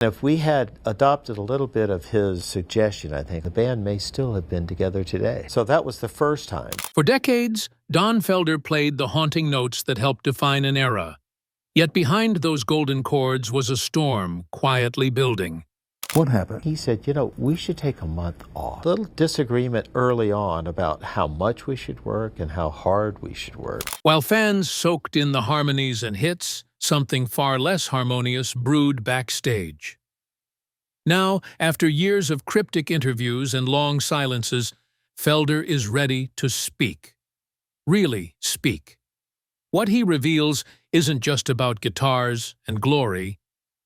If we had adopted a little bit of his suggestion, I think the band may still have been together today. So that was the first time. For decades, Don Felder played the haunting notes that helped define an era. Yet behind those golden chords was a storm quietly building. What happened? He said, we should take a month off. A little disagreement early on about how much we should work and how hard we should work. While fans soaked in the harmonies and hits, something far less harmonious brewed backstage. Now, after years of cryptic interviews and long silences, Felder is ready to speak. Really speak. What he reveals isn't just about guitars and glory.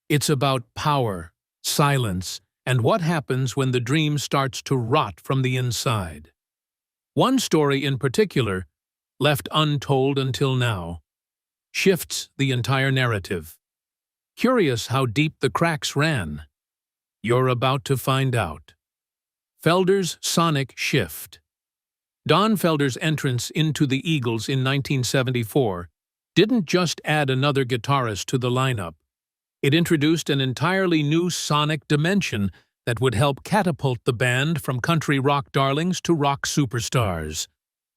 It's about power, silence, and what happens when the dream starts to rot from the inside. One story in particular, left untold until now, shifts the entire narrative. Curious how deep the cracks ran? You're about to find out. Felder's sonic shift. Don Felder's entrance into the Eagles in 1974 didn't just add another guitarist to the lineup. It introduced an entirely new sonic dimension that would help catapult the band from country rock darlings to rock superstars.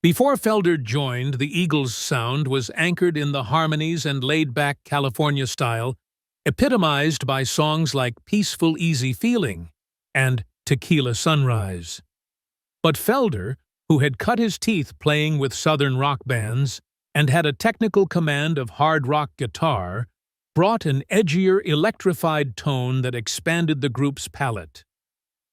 Before Felder joined, the Eagles' sound was anchored in the harmonies and laid-back California style, epitomized by songs like Peaceful Easy Feeling and Tequila Sunrise. But Felder, who had cut his teeth playing with southern rock bands and had a technical command of hard rock guitar, brought an edgier, electrified tone that expanded the group's palette.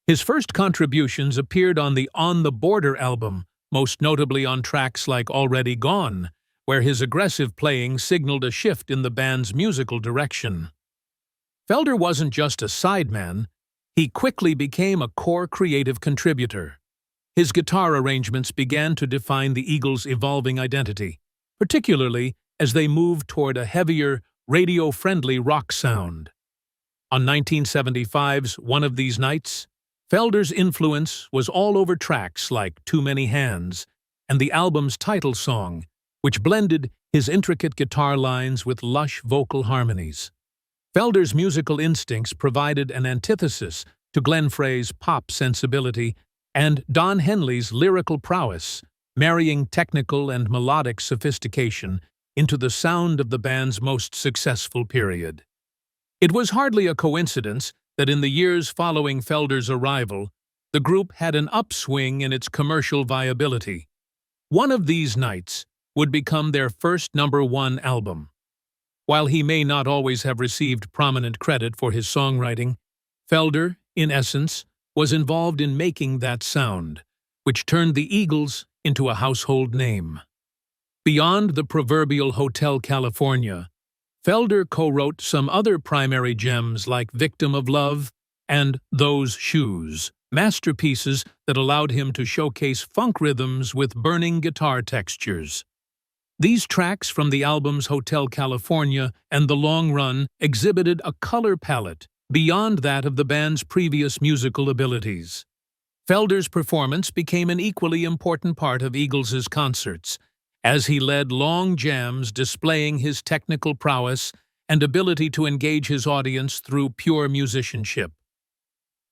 His first contributions appeared on the On the Border album, most notably on tracks like Already Gone, where his aggressive playing signaled a shift in the band's musical direction. Felder wasn't just a sideman, he quickly became a core creative contributor. His guitar arrangements began to define the Eagles' evolving identity, particularly as they moved toward a heavier, radio-friendly rock sound. On 1975's One of These Nights, Felder's influence was all over tracks like Too Many Hands and the album's title song, which blended his intricate guitar lines with lush vocal harmonies. Felder's musical instincts provided an antithesis to Glenn Frey's pop sensibility and Don Henley's lyrical prowess, marrying technical and melodic sophistication into the sound of the band's most successful period. It was hardly a coincidence that in the years following Felder's arrival, the group had an upswing in its commercial viability. One of These Nights would become their first #1 album. While he may not always have received prominent credit for his songwriting, Felder, in essence, was involved in making that sound, which turned the Eagles into a household name. Beyond the proverbial Hotel California, Felder co-wrote some other primary gems like Victim of Love and Those Shoes, masterpieces that allowed him to showcase funk rhythms with burning guitar textures. These tracks from the albums Hotel California and The Long Run exhibited a color palette beyond that of the band's previous musical abilities. Felder's performance became an equally important part of Eagles' concerts, as he led long jams displaying his technical prowess and ability to engage his audience through pure musicianship.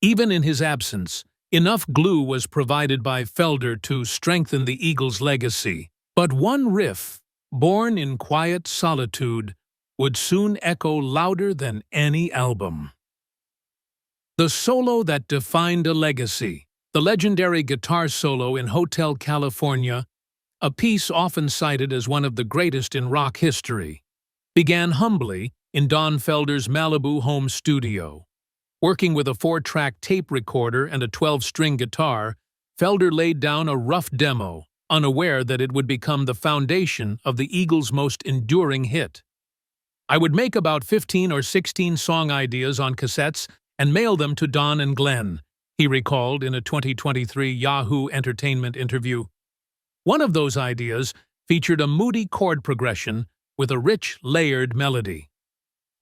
Even in his absence, enough glue was provided by Felder to strengthen the Eagles' legacy. But one riff, born in quiet solitude, would soon echo louder than any album. The solo that defined a legacy, the legendary guitar solo in Hotel California, a piece often cited as one of the greatest in rock history, began humbly in Don Felder's Malibu home studio. Working with a 4-track tape recorder and a 12-string guitar, Felder laid down a rough demo, unaware that it would become the foundation of the Eagles' most enduring hit. I would make about 15 or 16 song ideas on cassettes and mail them to Don and Glenn, he recalled in a 2023 Yahoo Entertainment interview. One of those ideas featured a moody chord progression with a rich, layered melody.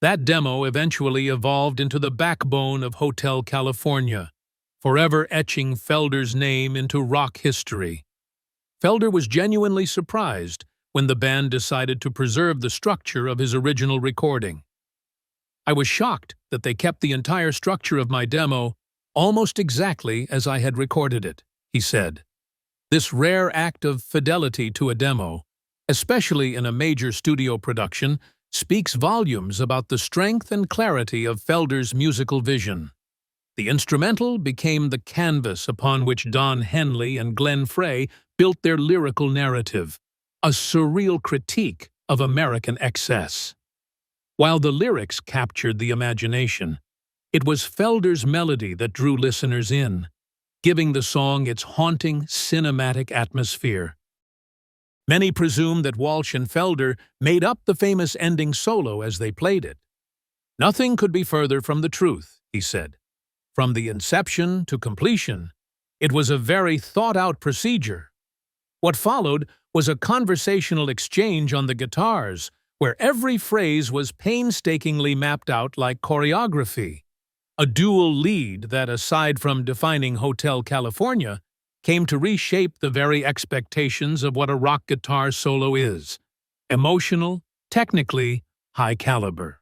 That demo eventually evolved into the backbone of Hotel California, forever etching Felder's name into rock history. Felder was genuinely surprised when the band decided to preserve the structure of his original recording. I was shocked that they kept the entire structure of my demo almost exactly as I had recorded it, he said. This rare act of fidelity to a demo, especially in a major studio production, speaks volumes about the strength and clarity of Felder's musical vision. The instrumental became the canvas upon which Don Henley and Glenn Frey built their lyrical narrative, a surreal critique of American excess. While the lyrics captured the imagination, it was Felder's melody that drew listeners in, giving the song its haunting, cinematic atmosphere. Many presume that Walsh and Felder made up the famous ending solo as they played it. Nothing could be further from the truth, he said. From the inception to completion, it was a very thought-out procedure. What followed was a conversational exchange on the guitars, where every phrase was painstakingly mapped out like choreography. A dual lead that, aside from defining Hotel California, came to reshape the very expectations of what a rock guitar solo is: emotional, technically high caliber.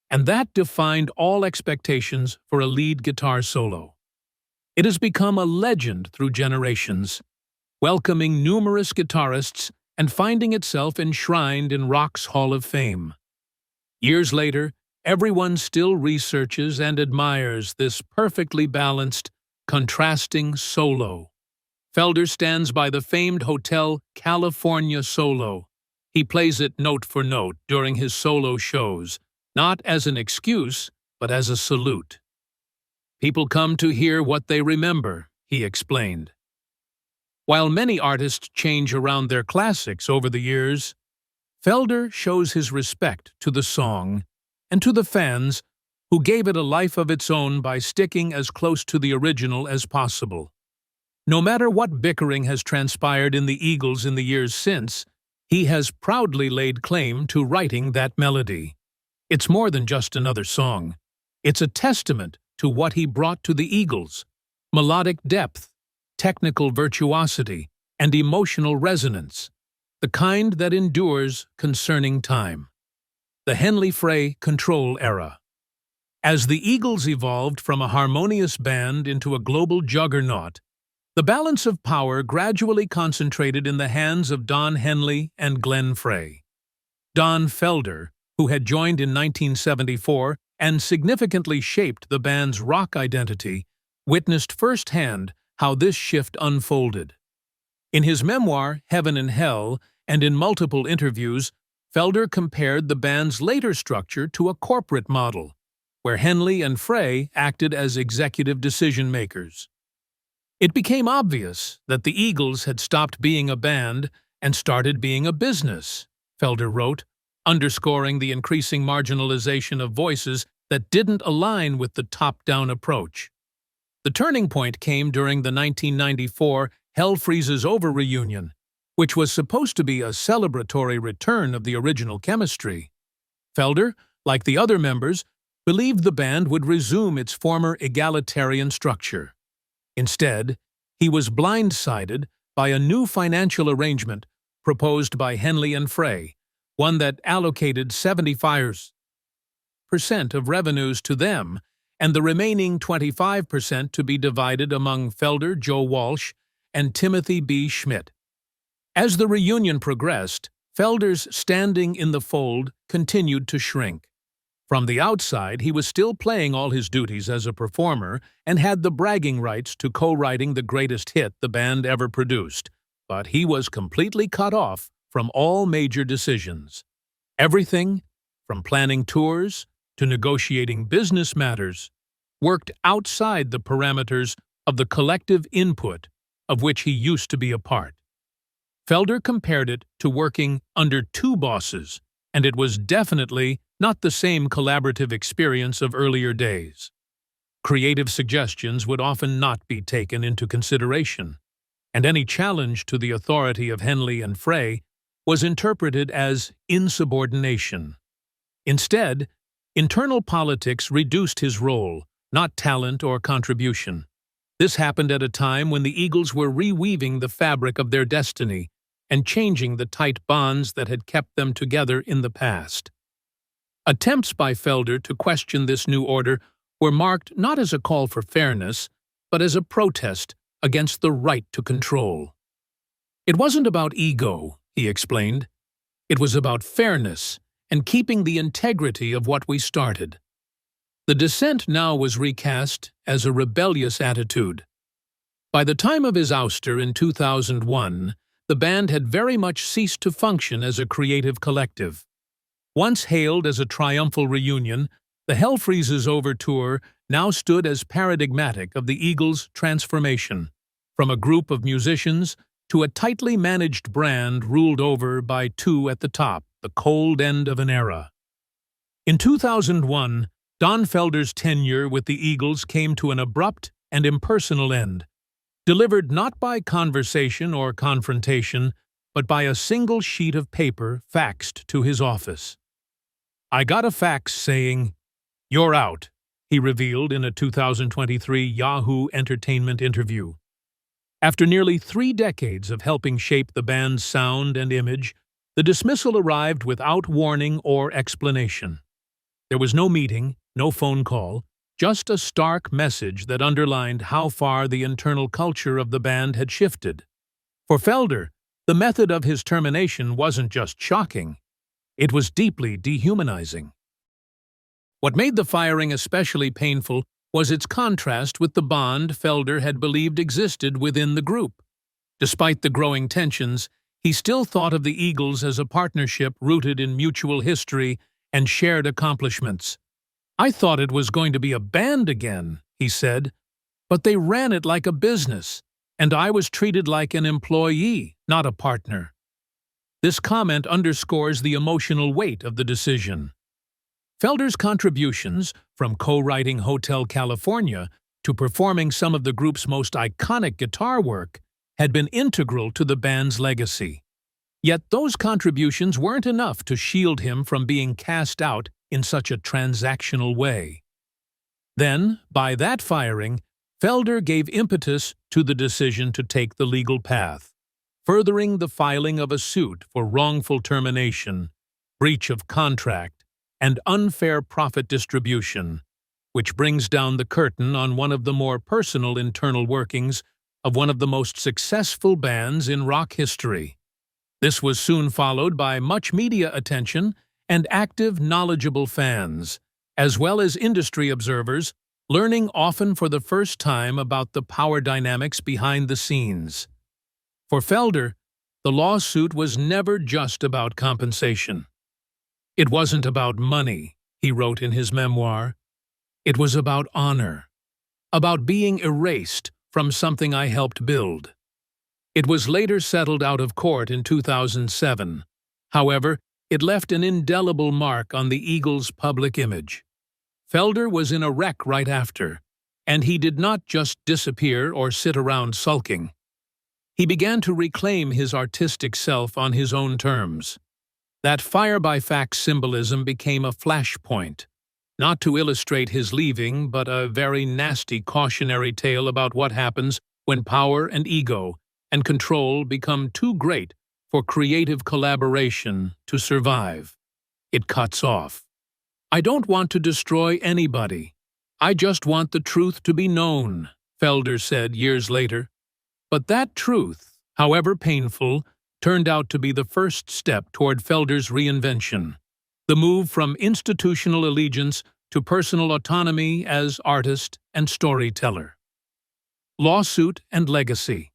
And that defined all expectations for a lead guitar solo. It has become a legend through generations, welcoming numerous guitarists and finding itself enshrined in rock's Hall of Fame. Years later, everyone still researches and admires this perfectly balanced, contrasting solo. Felder stands by the famed Hotel California solo. He plays it note for note during his solo shows, not as an excuse, but as a salute. People come to hear what they remember, he explained. While many artists change around their classics over the years, Felder shows his respect to the song and to the fans who gave it a life of its own by sticking as close to the original as possible. No matter what bickering has transpired in the Eagles in the years since, he has proudly laid claim to writing that melody. It's more than just another song. It's a testament to what he brought to the Eagles: melodic depth, technical virtuosity, and emotional resonance, the kind that endures concerning time. The Henley Frey control era. As the Eagles evolved from a harmonious band into a global juggernaut, the balance of power gradually concentrated in the hands of Don Henley and Glenn Frey. Don Felder, who had joined in 1974 and significantly shaped the band's rock identity, witnessed firsthand how this shift unfolded. In his memoir, Heaven and Hell, and in multiple interviews, Felder compared the band's later structure to a corporate model, where Henley and Frey acted as executive decision-makers. It became obvious that the Eagles had stopped being a band and started being a business, Felder wrote, underscoring the increasing marginalization of voices that didn't align with the top-down approach. The turning point came during the 1994 Hell Freezes Over reunion, which was supposed to be a celebratory return of the original chemistry. Felder, like the other members, believed the band would resume its former egalitarian structure. Instead, he was blindsided by a new financial arrangement proposed by Henley and Frey, one that allocated 75% of revenues to them and the remaining 25% to be divided among Felder, Joe Walsh, and Timothy B. Schmidt. As the reunion progressed, Felder's standing in the fold continued to shrink. From the outside, he was still playing all his duties as a performer and had the bragging rights to co-writing the greatest hit the band ever produced, but he was completely cut off from all major decisions. Everything, from planning tours to negotiating business matters, worked outside the parameters of the collective input of which he used to be a part. Felder compared it to working under two bosses, and it was definitely not the same collaborative experience of earlier days. Creative suggestions would often not be taken into consideration, and any challenge to the authority of Henley and Frey was interpreted as insubordination. Instead, internal politics reduced his role, not talent or contribution. This happened at a time when the Eagles were reweaving the fabric of their destiny and changing the tight bonds that had kept them together in the past. Attempts by Felder to question this new order were marked not as a call for fairness, but as a protest against the right to control. It wasn't about ego, he explained. It was about fairness and keeping the integrity of what we started. The dissent now was recast as a rebellious attitude. By the time of his ouster in 2001, the band had very much ceased to function as a creative collective. Once hailed as a triumphal reunion, the Hell Freezes Over tour now stood as paradigmatic of the Eagles' transformation, from a group of musicians to a tightly managed brand ruled over by two at the top, the cold end of an era. In 2001, Don Felder's tenure with the Eagles came to an abrupt and impersonal end, delivered not by conversation or confrontation, but by a single sheet of paper faxed to his office. "I got a fax saying, 'You're out,'" he revealed in a 2023 Yahoo Entertainment interview. After nearly 3 decades of helping shape the band's sound and image, the dismissal arrived without warning or explanation. There was no meeting, no phone call, just a stark message that underlined how far the internal culture of the band had shifted. For Felder, the method of his termination wasn't just shocking, it was deeply dehumanizing. What made the firing especially painful was its contrast with the bond Felder had believed existed within the group. Despite the growing tensions, he still thought of the Eagles as a partnership rooted in mutual history and shared accomplishments. "I thought it was going to be a band again," he said, "but they ran it like a business, and I was treated like an employee, not a partner." This comment underscores the emotional weight of the decision. Felder's contributions, from co-writing Hotel California to performing some of the group's most iconic guitar work, had been integral to the band's legacy. Yet those contributions weren't enough to shield him from being cast out in such a transactional way. Then, by that firing, Felder gave impetus to the decision to take the legal path, furthering the filing of a suit for wrongful termination, breach of contract, and unfair profit distribution, which brings down the curtain on one of the more personal internal workings of one of the most successful bands in rock history. This was soon followed by much media attention and active, knowledgeable fans, as well as industry observers, learning often for the first time about the power dynamics behind the scenes. For Felder, the lawsuit was never just about compensation. "It wasn't about money," he wrote in his memoir. "It was about honor, about being erased from something I helped build." It was later settled out of court in 2007. However, it left an indelible mark on the Eagles' public image. Felder was in a wreck right after, and he did not just disappear or sit around sulking. He began to reclaim his artistic self on his own terms. That fire-by-fax symbolism became a flashpoint, not to illustrate his leaving, but a very nasty cautionary tale about what happens when power and ego and control become too great for creative collaboration to survive. It cuts off. "I don't want to destroy anybody. I just want the truth to be known," Felder said years later. But that truth, however painful, turned out to be the first step toward Felder's reinvention, the move from institutional allegiance to personal autonomy as artist and storyteller. Lawsuit and legacy.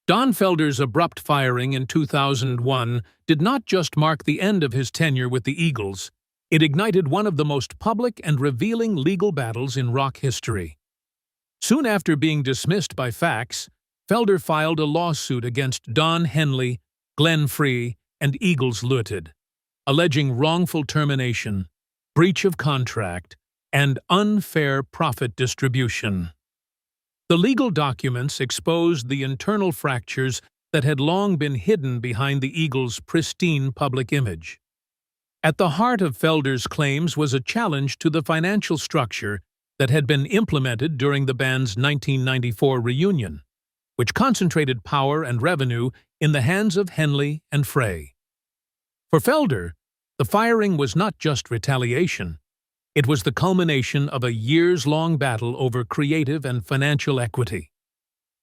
Don Felder's abrupt firing in 2001 did not just mark the end of his tenure with the Eagles, it ignited one of the most public and revealing legal battles in rock history. Soon after being dismissed by fax, Felder filed a lawsuit against Don Henley, Glenn Frey, and Eagles Limited, alleging wrongful termination, breach of contract, and unfair profit distribution. The legal documents exposed the internal fractures that had long been hidden behind the Eagles' pristine public image. At the heart of Felder's claims was a challenge to the financial structure that had been implemented during the band's 1994 reunion, which concentrated power and revenue in the hands of Henley and Frey. For Felder, The firing was not just retaliation. It was the culmination of a years-long battle over creative and financial equity.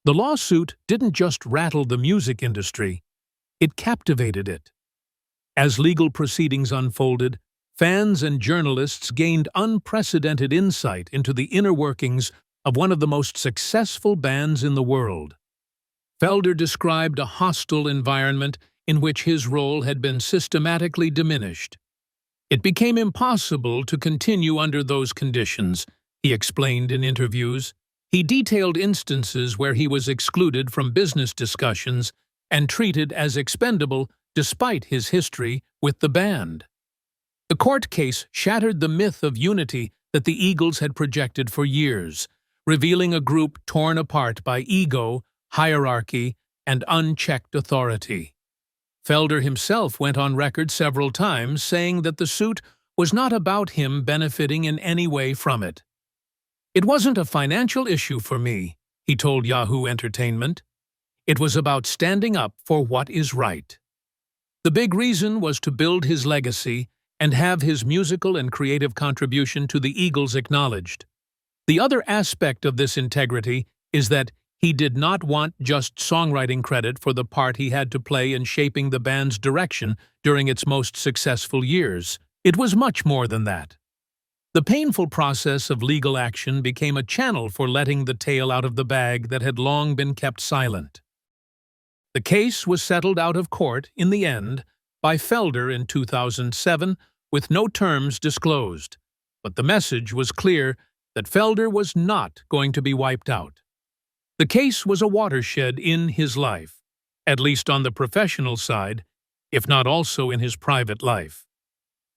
The lawsuit didn't just rattle the music industry, it captivated it. As legal proceedings unfolded, fans and journalists gained unprecedented insight into the inner workings of one of the most successful bands in the world. Felder described a hostile environment in which his role had been systematically diminished. It became impossible to continue under those conditions, he explained in interviews. He detailed instances where he was excluded from business discussions and treated as expendable despite his history with the band. The court case shattered the myth of unity that the Eagles had projected for years, revealing a group torn apart by ego, hierarchy, and unchecked authority. Felder himself went on record several times saying that the suit was not about him benefiting in any way from it. "It wasn't a financial issue for me," he told Yahoo Entertainment. "It was about standing up for what is right." The big reason was to build his legacy and have his musical and creative contribution to the Eagles acknowledged. The other aspect of this integrity is that he did not want just songwriting credit for the part he had to play in shaping the band's direction during its most successful years. It was much more than that. The painful process of legal action became a channel for letting the tail out of the bag that had long been kept silent. The case was settled out of court, in the end, by Felder in 2007, with no terms disclosed. But the message was clear that Felder was not going to be wiped out. The case was a watershed in his life, at least on the professional side, if not also in his private life.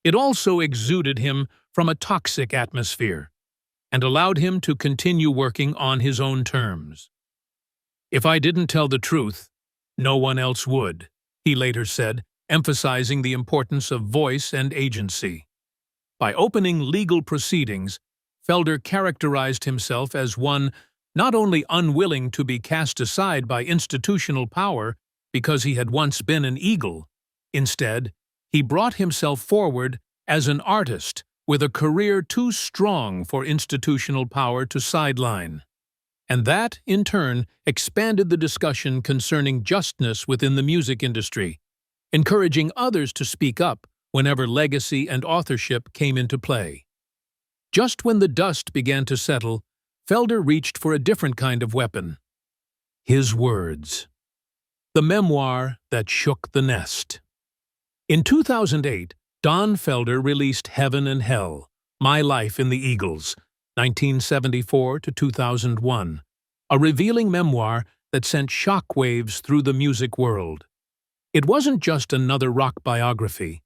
It also exuded him from a toxic atmosphere and allowed him to continue working on his own terms. "If I didn't tell the truth, no one else would," he later said, emphasizing the importance of voice and agency. By opening legal proceedings, Felder characterized himself as one not only unwilling to be cast aside by institutional power because he had once been an Eagle. Instead, he brought himself forward as an artist with a career too strong for institutional power to sideline. And that, in turn, expanded the discussion concerning justness within the music industry, encouraging others to speak up whenever legacy and authorship came into play. Just when the dust began to settle, Felder reached for a different kind of weapon: his words. The memoir that shook the nest. In 2008, Don Felder released Heaven and Hell, My Life in the Eagles, 1974 to 2001, a revealing memoir that sent shockwaves through the music world. It wasn't just another rock biography.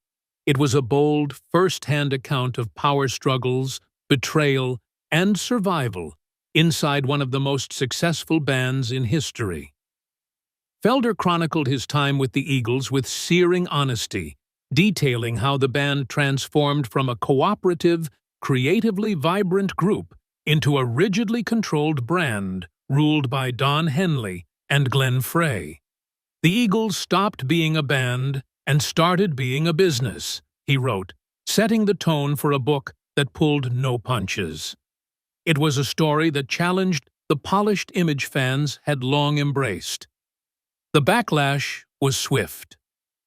It was a bold, first-hand account of power struggles, betrayal, and survival inside one of the most successful bands in history. Felder chronicled his time with the Eagles with searing honesty, detailing how the band transformed from a cooperative, creatively vibrant group into a rigidly controlled brand ruled by Don Henley and Glenn Frey. "The Eagles stopped being a band and started being a business," he wrote, setting the tone for a book that pulled no punches. It was a story that challenged the polished image fans had long embraced. The backlash was swift.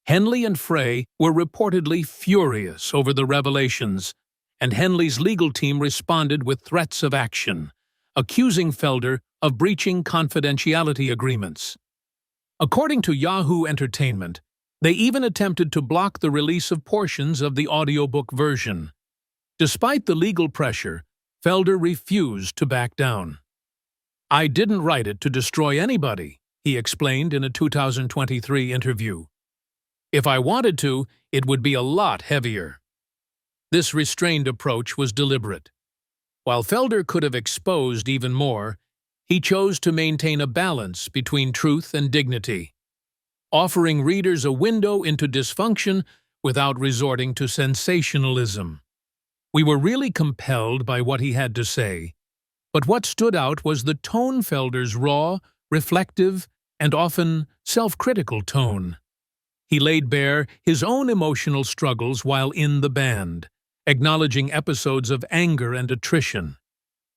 Henley and Frey were reportedly furious over the revelations, and Henley's legal team responded with threats of action, accusing Felder of breaching confidentiality agreements. According to Yahoo Entertainment, they even attempted to block the release of portions of the audiobook version. Despite the legal pressure, Felder refused to back down. "I didn't write it to destroy anybody," he explained in a 2023 interview. "If I wanted to, it would be a lot heavier." This restrained approach was deliberate. While Felder could have exposed even more, he chose to maintain a balance between truth and dignity, offering readers a window into dysfunction without resorting to sensationalism. We were really compelled by what he had to say, but what stood out was the tone, Felder's raw, reflective, and often self-critical tone. He laid bare his own emotional struggles while in the band, acknowledging episodes of anger and attrition.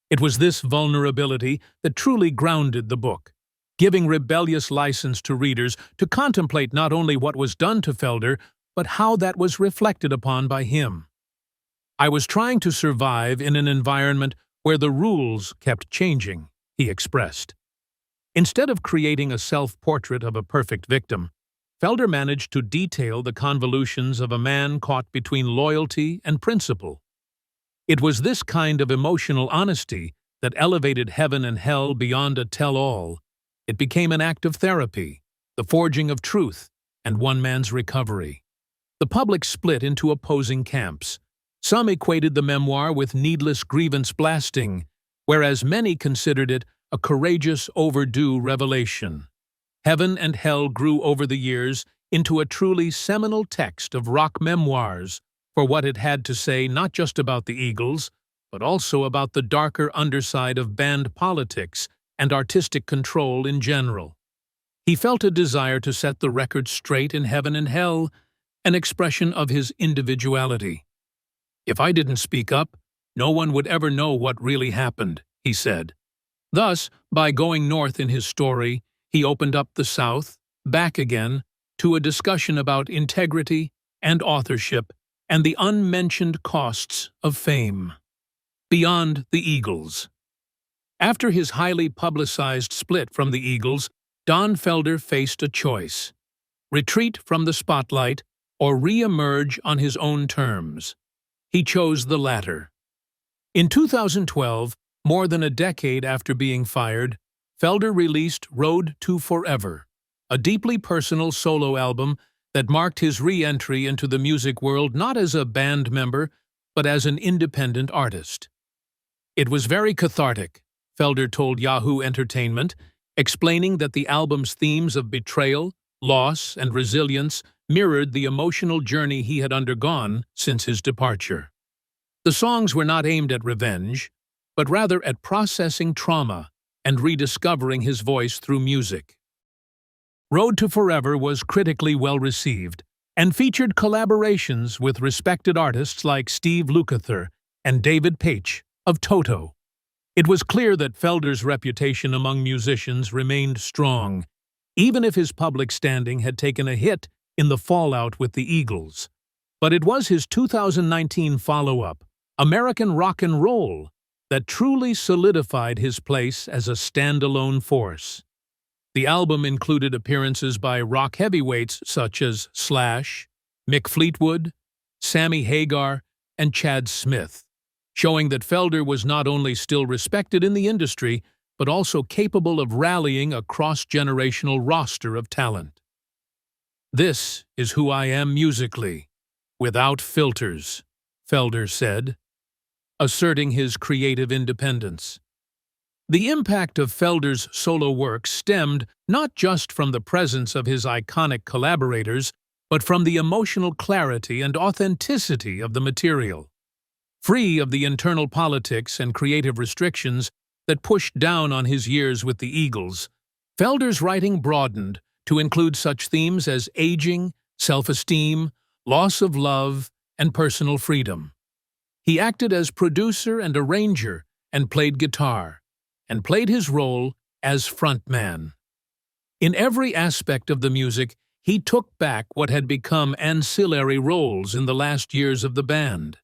It was this vulnerability that truly grounded the book, giving rebellious license to readers to contemplate not only what was done to Felder, but how that was reflected upon by him. "I was trying to survive in an environment where the rules kept changing," he expressed. Instead of creating a self-portrait of a perfect victim, Felder managed to detail the convolutions of a man caught between loyalty and principle. It was this kind of emotional honesty that elevated Heaven and Hell beyond a tell-all. It became an act of therapy, the forging of truth, and one man's recovery. The public split into opposing camps. Some equated the memoir with needless grievance blasting, whereas many considered it a courageous, overdue revelation. Heaven and Hell grew over the years into a truly seminal text of rock memoirs for what it had to say not just about the Eagles, but also about the darker underside of band politics and artistic control in general. He felt a desire to set the record straight in Heaven and Hell, an expression of his individuality. "If I didn't speak up, no one would ever know what really happened," he said. Thus, by going north in his story, he opened up the South, back again, to a discussion about integrity and authorship and the unmentioned costs of fame. Beyond the Eagles. After his highly publicized split from the Eagles, Don Felder faced a choice: retreat from the spotlight or re-emerge on his own terms. He chose the latter. In 2012, more than a decade after being fired, Felder released Road to Forever, a deeply personal solo album that marked his re-entry into the music world not as a band member, but as an independent artist. "It was very cathartic," Felder told Yahoo Entertainment, explaining that the album's themes of betrayal, loss, and resilience mirrored the emotional journey he had undergone since his departure. The songs were not aimed at revenge, but rather at processing trauma and rediscovering his voice through music. Road to Forever was critically well-received and featured collaborations with respected artists like Steve Lukather and David Paich of Toto. It was clear that Felder's reputation among musicians remained strong, even if his public standing had taken a hit in the fallout with the Eagles. But it was his 2019 follow-up, American Rock and Roll, that truly solidified his place as a standalone force. The album included appearances by rock heavyweights such as Slash, Mick Fleetwood, Sammy Hagar, and Chad Smith, showing that Felder was not only still respected in the industry, but also capable of rallying a cross-generational roster of talent. "This is who I am musically, without filters," Felder said, asserting his creative independence. The impact of Felder's solo work stemmed not just from the presence of his iconic collaborators, but from the emotional clarity and authenticity of the material. Free of the internal politics and creative restrictions that pushed down on his years with the Eagles, Felder's writing broadened to include such themes as aging, self-esteem, loss of love, and personal freedom. He acted as producer and arranger and played guitar, and played his role as frontman. In every aspect of the music, he took back what had become ancillary roles in the last years of the band.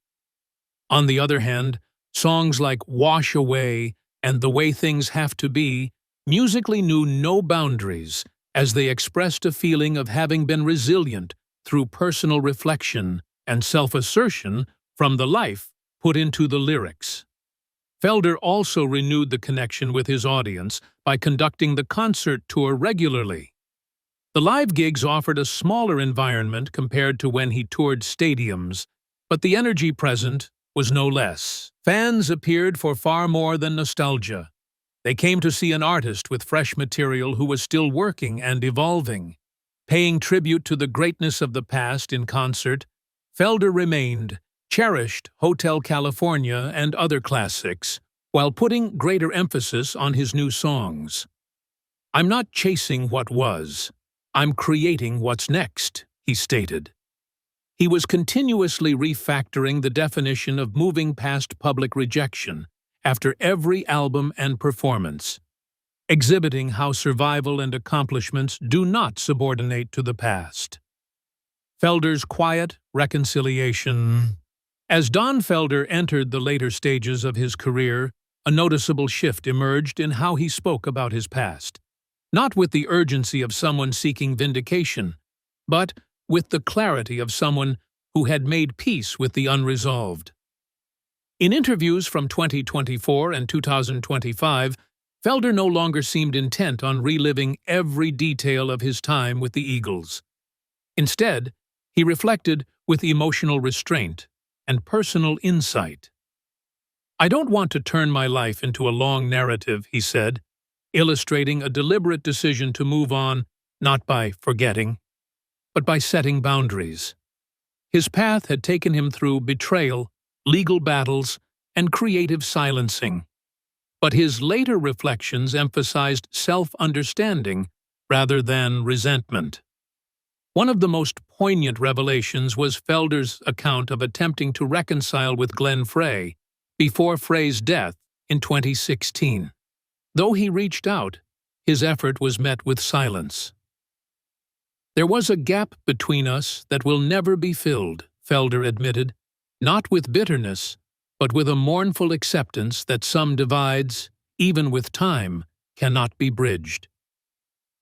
On the other hand, songs like Wash Away and The Way Things Have to Be musically knew no boundaries, as they expressed a feeling of having been resilient through personal reflection and self-assertion from the life put into the lyrics. Felder also renewed the connection with his audience by conducting the concert tour regularly. The live gigs offered a smaller environment compared to when he toured stadiums, but the energy present was no less. Fans appeared for far more than nostalgia. They came to see an artist with fresh material who was still working and evolving. Paying tribute to the greatness of the past in concert, Felder remained, cherished Hotel California and other classics, while putting greater emphasis on his new songs. "I'm not chasing what was, I'm creating what's next," he stated. He was continuously refactoring the definition of moving past public rejection after every album and performance, exhibiting how survival and accomplishments do not subordinate to the past. Felder's quiet reconciliation. As Don Felder entered the later stages of his career, a noticeable shift emerged in how he spoke about his past, not with the urgency of someone seeking vindication, but with the clarity of someone who had made peace with the unresolved. In interviews from 2024 and 2025, Felder no longer seemed intent on reliving every detail of his time with the Eagles. Instead, he reflected with emotional restraint and personal insight. "I don't want to turn my life into a long narrative," he said, illustrating a deliberate decision to move on, not by forgetting, but by setting boundaries. His path had taken him through betrayal, legal battles, and creative silencing. But his later reflections emphasized self-understanding rather than resentment. One of the most poignant revelations was Felder's account of attempting to reconcile with Glenn Frey before Frey's death in 2016. Though he reached out, his effort was met with silence. "There was a gap between us that will never be filled," Felder admitted, not with bitterness, but with a mournful acceptance that some divides, even with time, cannot be bridged.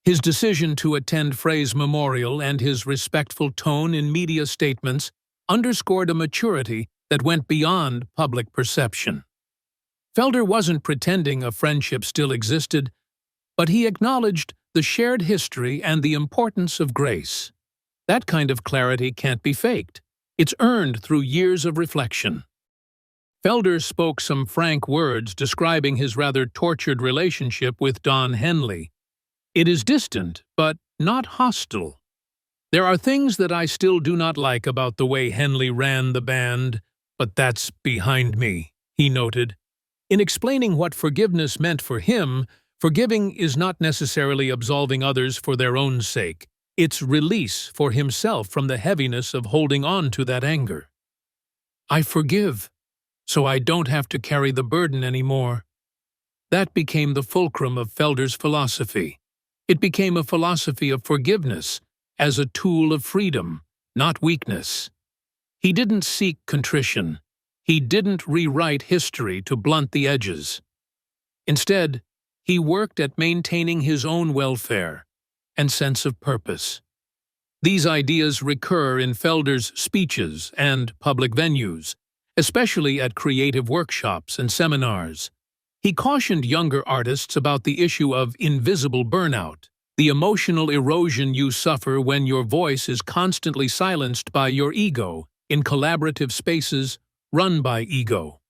His decision to attend Frey's memorial and his respectful tone in media statements underscored a maturity that went beyond public perception. Felder wasn't pretending a friendship still existed, but he acknowledged the shared history and the importance of grace. That kind of clarity can't be faked. It's earned through years of reflection. Felder spoke some frank words describing his rather tortured relationship with Don Henley. "It is distant, but not hostile. There are things that I still do not like about the way Henley ran the band, but that's behind me," he noted. In explaining what forgiveness meant for him, forgiving is not necessarily absolving others for their own sake. It's release for himself from the heaviness of holding on to that anger. "I forgive, so I don't have to carry the burden anymore." That became the fulcrum of Felder's philosophy. It became a philosophy of forgiveness as a tool of freedom, not weakness. He didn't seek contrition. He didn't rewrite history to blunt the edges. Instead, he worked at maintaining his own welfare and sense of purpose. These ideas recur in Felder's speeches and public venues, especially at creative workshops and seminars. He cautioned younger artists about the issue of invisible burnout, the emotional erosion you suffer when your voice is constantly silenced by your ego in collaborative spaces run by ego.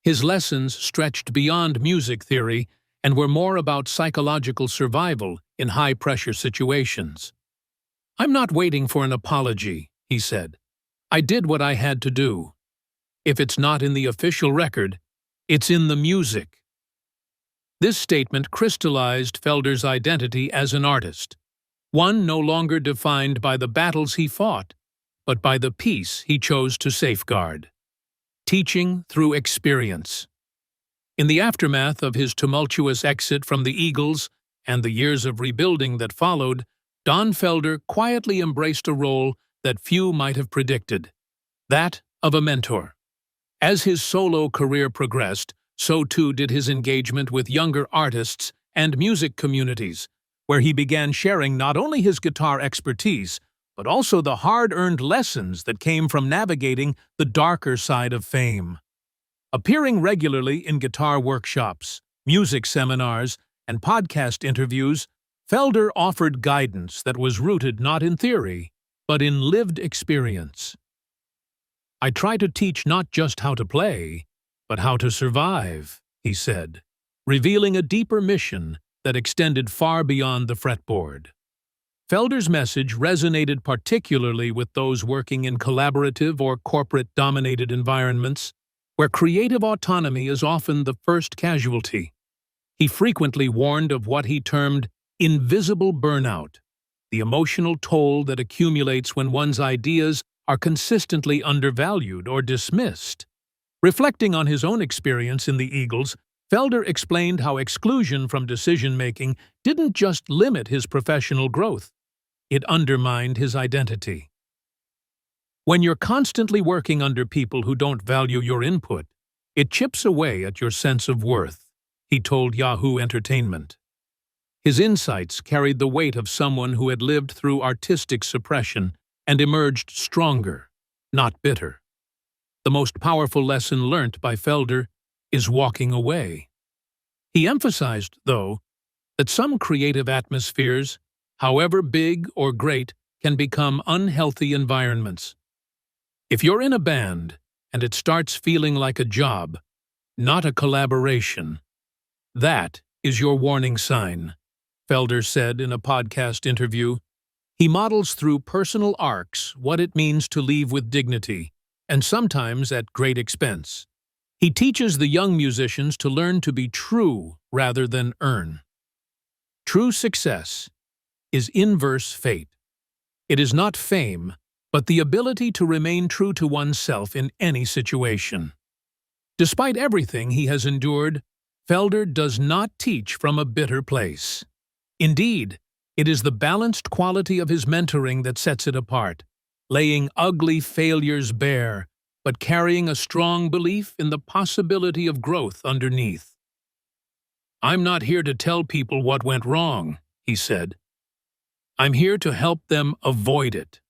His lessons stretched beyond music theory and were more about psychological survival in high-pressure situations. "I'm not waiting for an apology," he said. "I did what I had to do. If it's not in the official record, it's in the music." This statement crystallized Felder's identity as an artist, one no longer defined by the battles he fought, but by the peace he chose to safeguard. Teaching through experience. In the aftermath of his tumultuous exit from the Eagles and the years of rebuilding that followed, Don Felder quietly embraced a role that few might have predicted, that of a mentor. As his solo career progressed, so too did his engagement with younger artists and music communities, where he began sharing not only his guitar expertise, but also the hard-earned lessons that came from navigating the darker side of fame. Appearing regularly in guitar workshops, music seminars, and podcast interviews, Felder offered guidance that was rooted not in theory, but in lived experience. "I try to teach not just how to play, but how to survive," he said, revealing a deeper mission that extended far beyond the fretboard. Felder's message resonated particularly with those working in collaborative or corporate-dominated environments, where creative autonomy is often the first casualty. He frequently warned of what he termed invisible burnout, the emotional toll that accumulates when one's ideas are consistently undervalued or dismissed. Reflecting on his own experience in the Eagles, Felder explained how exclusion from decision-making didn't just limit his professional growth, it undermined his identity. When you're constantly working under people who don't value your input, it chips away at your sense of worth, he told Yahoo Entertainment. His insights carried the weight of someone who had lived through artistic suppression and emerged stronger, not bitter. The most powerful lesson learnt by Felder is walking away. He emphasized, though, that some creative atmospheres, however big or great, can become unhealthy environments. If you're in a band and it starts feeling like a job, not a collaboration, that is your warning sign, Felder said in a podcast interview. He models through personal arcs what it means to leave with dignity, and sometimes at great expense. He teaches the young musicians to learn to be true rather than earn. True success is inverse fate. It is not fame, but the ability to remain true to oneself in any situation. Despite everything he has endured, Felder does not teach from a bitter place. Indeed, it is the balanced quality of his mentoring that sets it apart, laying ugly failures bare, but carrying a strong belief in the possibility of growth underneath. "I'm not here to tell people what went wrong," he said. "I'm here to help them avoid it."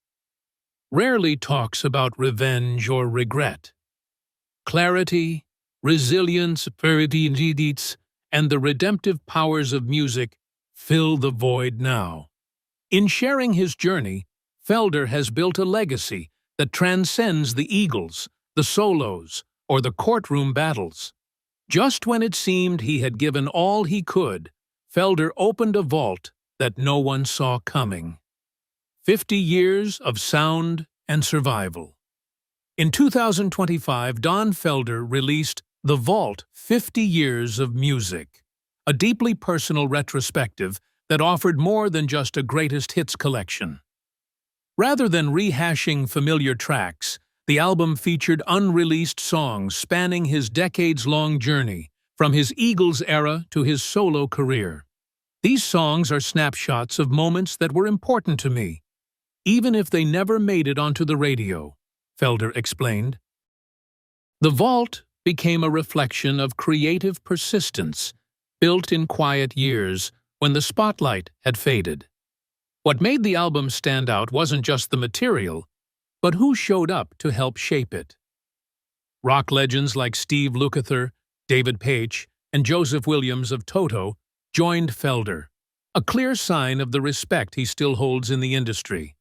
Rarely talks about revenge or regret. Clarity, resilience, and the redemptive powers of music fill the void now. In sharing his journey, Felder has built a legacy that transcends the Eagles, the solos, or the courtroom battles. Just when it seemed he had given all he could, Felder opened a vault that no one saw coming. 50 years of sound and survival. In 2025, Don Felder released The Vault 50 Years of Music, a deeply personal retrospective that offered more than just a greatest hits collection. Rather than rehashing familiar tracks, the album featured unreleased songs spanning his decades-long journey, from his Eagles era to his solo career. These songs are snapshots of moments that were important to me, even if they never made it onto the radio, Felder explained. The Vault became a reflection of creative persistence, built in quiet years when the spotlight had faded. What made the album stand out wasn't just the material, but who showed up to help shape it. Rock legends like Steve Lukather, David Paich, and Joseph Williams of Toto joined Felder, a clear sign of the respect he still holds in the industry.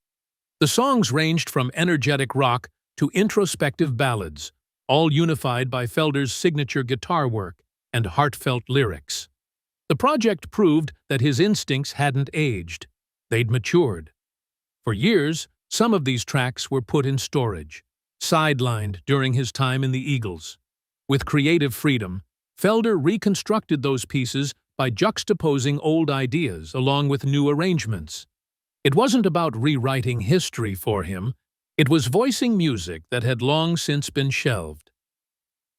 The songs ranged from energetic rock to introspective ballads, all unified by Felder's signature guitar work and heartfelt lyrics. The project proved that his instincts hadn't aged. They'd matured. For years, some of these tracks were put in storage, sidelined during his time in the Eagles. With creative freedom, Felder reconstructed those pieces by juxtaposing old ideas along with new arrangements. It wasn't about rewriting history for him, it was voicing music that had long since been shelved.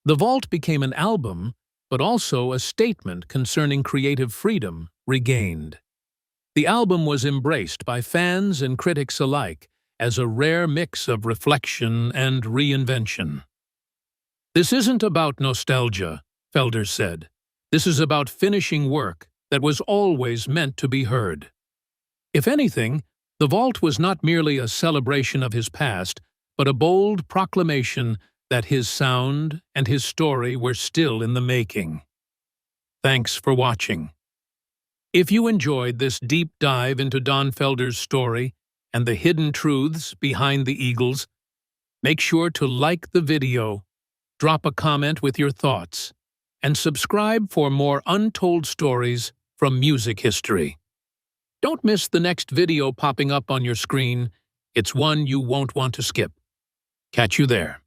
The Vault became an album, but also a statement concerning creative freedom regained. The album was embraced by fans and critics alike as a rare mix of reflection and reinvention. "This isn't about nostalgia," Felder said. "This is about finishing work that was always meant to be heard." If anything, The Vault was not merely a celebration of his past, but a bold proclamation that his sound and his story were still in the making. Thanks for watching. If you enjoyed this deep dive into Don Felder's story and the hidden truths behind the Eagles, make sure to like the video, drop a comment with your thoughts, and subscribe for more untold stories from music history. Don't miss the next video popping up on your screen. It's one you won't want to skip. Catch you there.